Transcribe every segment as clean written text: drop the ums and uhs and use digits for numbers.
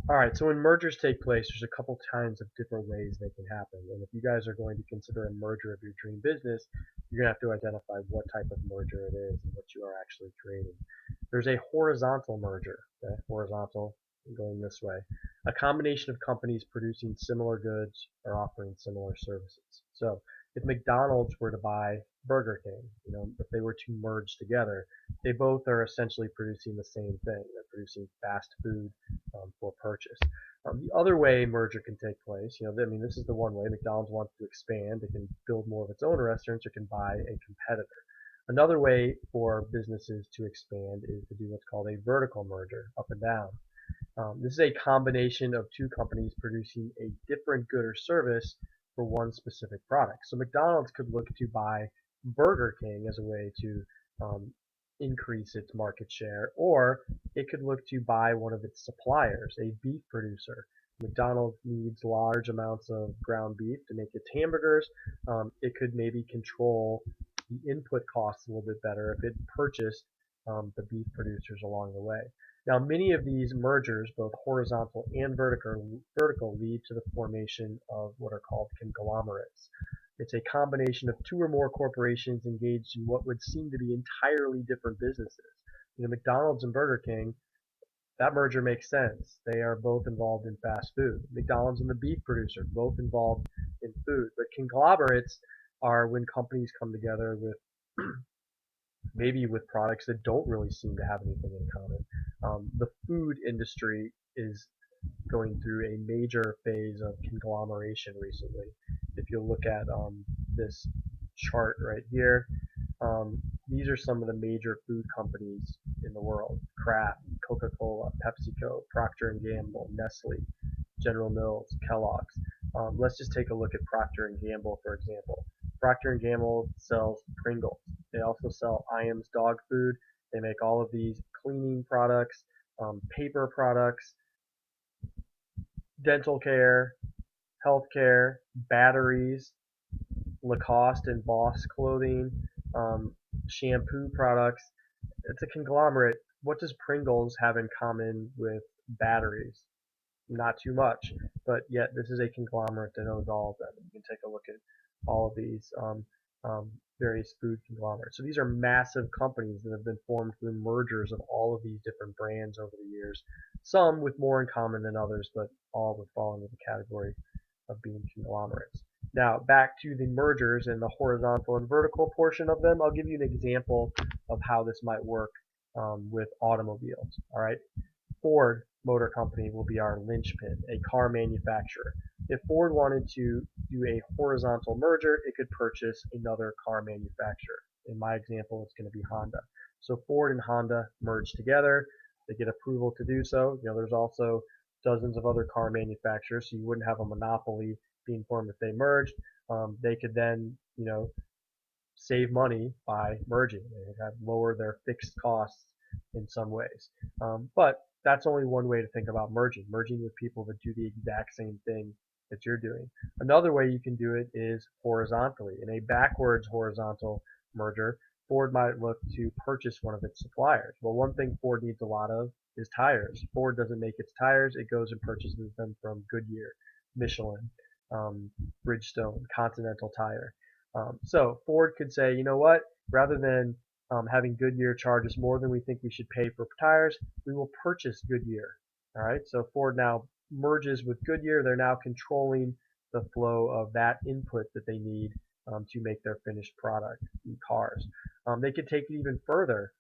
All right, so when mergers take place, there's a couple kinds of different ways they can happen. And if you guys are going to consider a merger of your dream business, you're going to have to identify what type of merger it is and what you are actually creating. There's a horizontal merger, okay? Horizontal, going this way. A combination of companies producing similar goods or offering similar services. So if McDonald's were to buy Burger King, if they were to merge together, they both are essentially producing the same thing. They're producing fast food for purchase. The other way merger can take place, I mean, this is the one way. McDonald's wants to expand. It can build more of its own restaurants or can buy a competitor. Another way for businesses to expand is to do what's called a vertical merger, up and down. This is a combination of two companies producing a different good or service for one specific product. So McDonald's could look to buy Burger King as a way to um, increase its market share, or it could look to buy one of its suppliers, a beef producer. McDonald's needs large amounts of ground beef to make its hamburgers. It could maybe control the input costs a little bit better if it purchased the beef producers along the way. Now, many of these mergers, both horizontal and vertical, lead to the formation of what are called conglomerates. It's a combination of two or more corporations engaged in what would seem to be entirely different businesses. McDonald's and Burger King, that merger makes sense. They are both involved in fast food. McDonald's and the beef producer, both involved in food. But conglomerates are when companies come together with maybe with products that don't really seem to have anything in common. The food industry is going through a major phase of conglomeration recently. If you look at this chart right here, these are some of the major food companies in the world: Kraft, Coca-Cola, PepsiCo, Procter and Gamble, Nestle, General Mills, Kellogg's. Let's just take a look at Procter and Gamble, for example. Procter and Gamble sells Pringles. They also sell Iams dog food. They make all of these cleaning products, paper products, dental care, healthcare, batteries, Lacoste and Boss clothing, shampoo products. It's a conglomerate. What does Pringles have in common with batteries? Not too much, but yet this is a conglomerate that owns all of them. You can take a look at all of these um, various food conglomerates. So these are massive companies that have been formed through mergers of all of these different brands over the years, some with more in common than others, but all would fall into the category of being conglomerates. Now, back to the mergers and the horizontal and vertical portion of them, I'll give you an example of how this might work with automobiles. All right, Ford Motor Company will be our linchpin, a car manufacturer. If Ford wanted to do a horizontal merger, it could purchase another car manufacturer. In my example, it's going to be Honda. So Ford and Honda merge together. They get approval to do so. There's also dozens of other car manufacturers, so you wouldn't have a monopoly being formed if they merged. They could then, save money by merging. They have lower their fixed costs in some ways. But that's only one way to think about merging with people that do the exact same thing that you're doing. Another way you can do it is horizontally. In a backwards horizontal merger, Ford might look to purchase one of its suppliers. Well, one thing Ford needs a lot of is tires. Ford doesn't make its tires, it goes and purchases them from Goodyear, Michelin, Bridgestone, Continental Tire. So Ford could say, you know what, rather than having Goodyear charge us more than we think we should pay for tires, we will purchase Goodyear. All right, so Ford now merges with Goodyear. They're now controlling the flow of that input that they need to make their finished product, the cars. They could take it even further.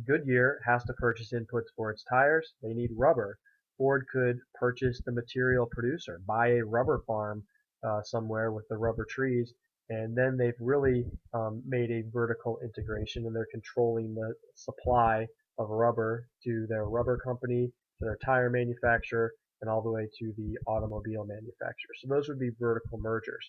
Goodyear has to purchase inputs for its tires. They need rubber. Ford could purchase the material producer, buy a rubber farm somewhere with the rubber trees, and then they've really made a vertical integration, and they're controlling the supply of rubber to their rubber company, to their tire manufacturer, and all the way to the automobile manufacturer. So those would be vertical mergers.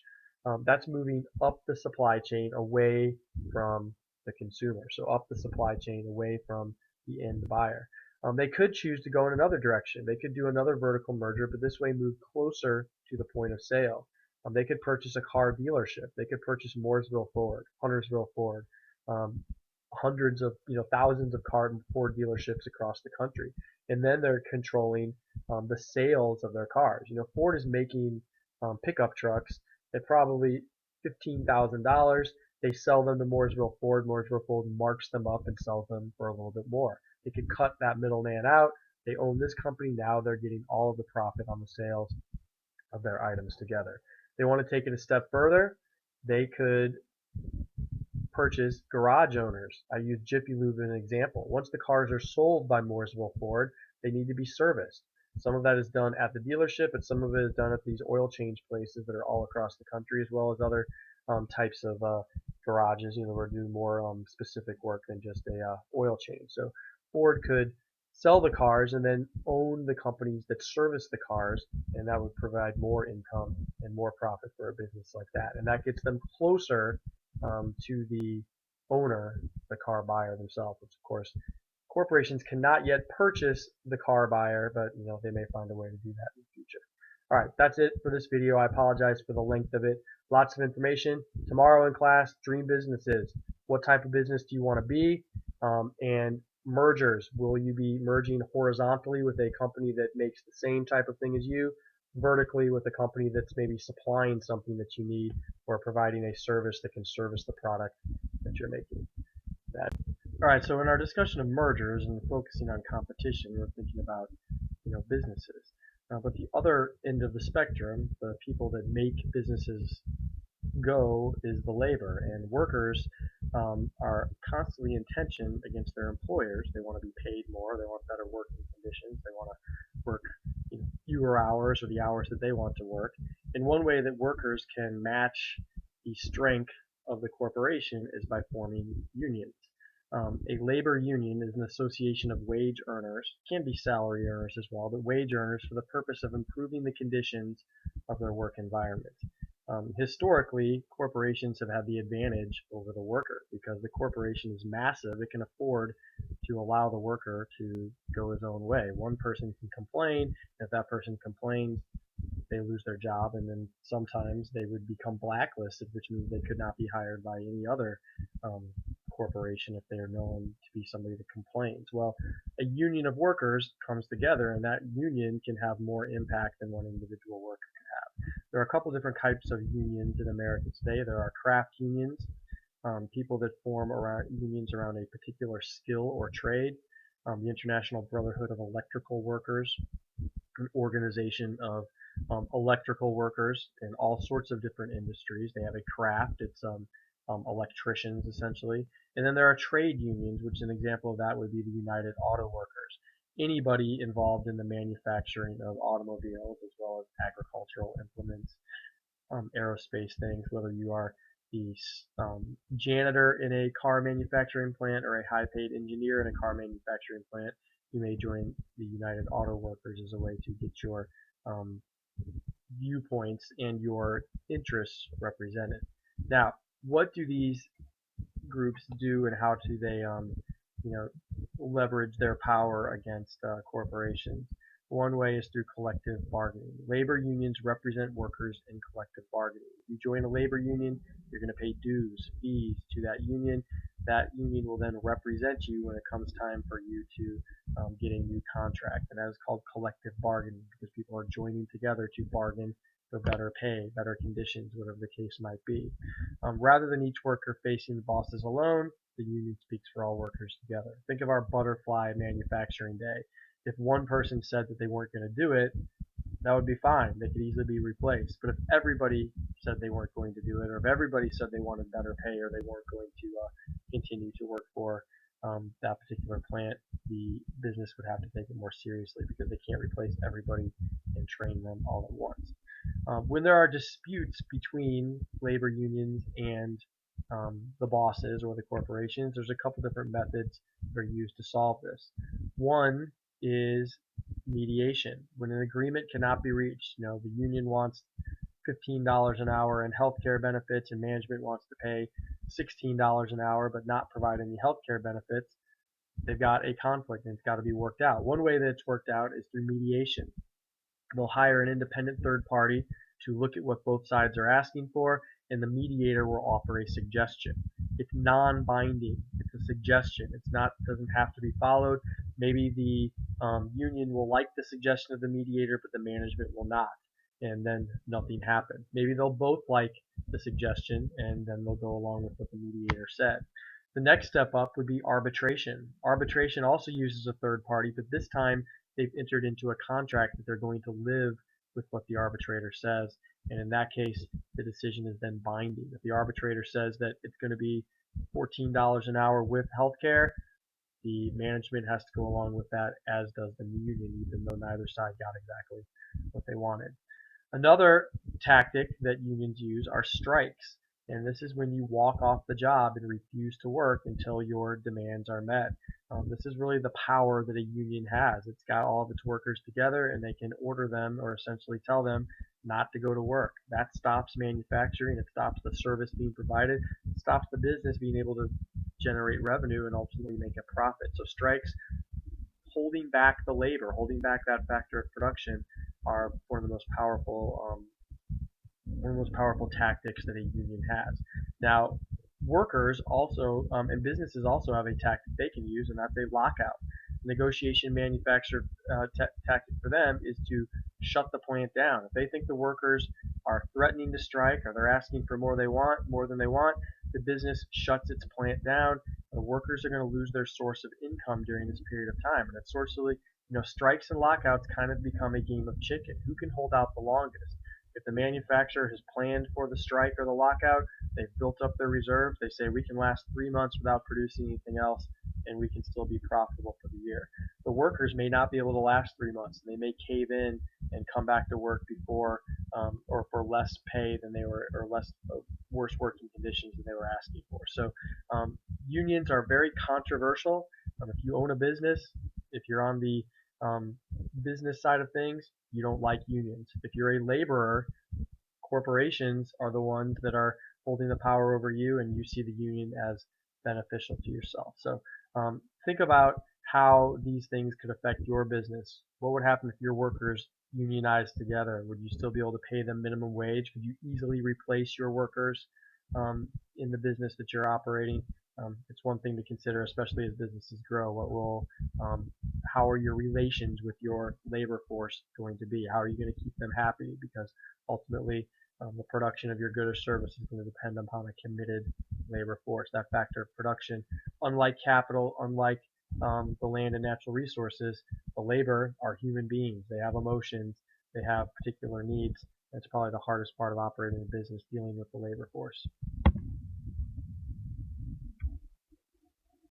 That's moving up the supply chain away from the consumer, so up the supply chain away from the end buyer. They could choose to go in another direction. They could do another vertical merger, but this way move closer to the point of sale. They could purchase a car dealership. They could purchase Mooresville Ford, Huntersville Ford, um, hundreds of, thousands of car Ford dealerships across the country. and then they're controlling the sales of their cars. Ford is making pickup trucks at probably $15,000. They sell them to Mooresville Ford. Mooresville Ford marks them up and sells them for a little bit more. They could cut that middleman out. They own this company. Now they're getting all of the profit on the sales of their items together. They want to take it a step further. They could purchase garage owners. I use Jiffy Lube as an example. Once the cars are sold by Mooresville Ford, they need to be serviced. Some of that is done at the dealership, and some of it is done at these oil change places that are all across the country, as well as other types of garages. We're doing more specific work than just a oil change. So Ford could sell the cars and then own the companies that service the cars, and that would provide more income and more profit for a business like that. And that gets them closer to the owner, the car buyer themselves, which of course corporations cannot yet purchase the car buyer, but they may find a way to do that in the future. All right, that's it for this video. I apologize for the length of it. Lots of information. Tomorrow in class, dream businesses. What type of business do you want to be? And mergers. Will you be merging horizontally with a company that makes the same type of thing as you? Vertically with a company that's maybe supplying something that you need or providing a service that can service the product that you're making. Alright, so in our discussion of mergers and focusing on competition, we're thinking about businesses. But the other end of the spectrum, the people that make businesses go, is the labor, and workers are constantly in tension against their employers. They want to be paid more, they want better working conditions, they want to work fewer hours or the hours that they want to work. And one way that workers can match the strength of the corporation is by forming unions. A labor union is an association of wage earners, can be salary earners as well, but wage earners for the purpose of improving the conditions of their work environment. Historically, corporations have had the advantage over the worker because the corporation is massive. It can afford to allow the worker to go his own way. One person can complain. If that person complains, they lose their job, and then sometimes they would become blacklisted, which means they could not be hired by any other corporation if they are known to be somebody that complains. Well, a union of workers comes together, and that union can have more impact than one individual worker can have. There are a couple different types of unions in America today. There are craft unions, people that form unions around a particular skill or trade. The International Brotherhood of Electrical Workers, an organization of electrical workers in all sorts of different industries. They have a craft. It's electricians essentially. And then there are trade unions, which an example of that would be the United Auto Workers. Anybody involved in the manufacturing of automobiles as well as agricultural implements, aerospace things, whether you are the janitor in a car manufacturing plant or a high-paid engineer in a car manufacturing plant, you may join the United Auto Workers as a way to get your viewpoints and your interests represented. Now, what do these groups do, and how do they leverage their power against corporations? One way is through collective bargaining. Labor unions represent workers in collective bargaining. If you join a labor union, you're going to pay dues, fees to that union. That union will then represent you when it comes time for you to get a new contract. And that is called collective bargaining because people are joining together to bargain for better pay, better conditions, whatever the case might be. Rather than each worker facing the bosses alone, the union speaks for all workers together. Think of our butterfly manufacturing day. If one person said that they weren't going to do it, that would be fine. They could easily be replaced. But if everybody said they weren't going to do it, or if everybody said they wanted better pay, or they weren't going to continue to work for that particular plant, the business would have to take it more seriously because they can't replace everybody and train them all at once. When there are disputes between labor unions and the bosses or the corporations, there's a couple different methods that are used to solve this. One is mediation. When an agreement cannot be reached, the union wants $15 an hour in healthcare benefits and management wants to pay $16 an hour but not provide any healthcare benefits, they've got a conflict and it's got to be worked out. One way that it's worked out is through mediation. They'll hire an independent third party to look at what both sides are asking for and the mediator will offer a suggestion. It's non-binding. It's a suggestion. It's not doesn't have to be followed. Maybe the union will like the suggestion of the mediator, but the management will not, and then nothing happens. Maybe they'll both like the suggestion, and then they'll go along with what the mediator said. The next step up would be arbitration. Arbitration also uses a third party, but this time they've entered into a contract that they're going to live with what the arbitrator says. And in that case, the decision is then binding. If the arbitrator says that it's going to be $14 an hour with healthcare, the management has to go along with that, as does the union, even though neither side got exactly what they wanted. Another tactic that unions use are strikes. And this is when you walk off the job and refuse to work until your demands are met. This is really the power that a union has. It's got all of its workers together, and they can order them or essentially tell them not to go to work. That stops manufacturing. It stops the service being provided. It stops the business being able to generate revenue and ultimately make a profit. So strikes, holding back the labor, holding back that factor of production, are one of the most powerful tactics that a union has. Now, workers also and businesses also have a tactic they can use, and that's a lockout. Negotiation manufacturer tactic for them is to shut the plant down. If they think the workers are threatening to strike or they're asking for more than they want, the business shuts its plant down. The workers are going to lose their source of income during this period of time, and it's sourcely, strikes and lockouts kind of become a game of chicken. Who can hold out the longest? If the manufacturer has planned for the strike or the lockout, they've built up their reserves, they say we can last 3 months without producing anything else, and we can still be profitable for the year. The workers may not be able to last 3 months. They may cave in and come back to work before or for less pay than they were, or less worse working conditions than they were asking for. So unions are very controversial. If you own a business, if you're on the business side of things, you don't like unions. If you're a laborer, corporations are the ones that are holding the power over you, and you see the union as beneficial to yourself. So think about how these things could affect your business. What would happen if your workers unionized together? Would you still be able to pay them minimum wage? Could you easily replace your workers in the business that you're operating? It's one thing to consider, especially as businesses grow. How are your relations with your labor force going to be? How are you going to keep them happy? Because ultimately, the production of your good or service is going to depend upon a committed labor force. That factor of production, unlike capital, unlike the land and natural resources, the labor are human beings. They have emotions. They have particular needs. That's probably the hardest part of operating a business, dealing with the labor force.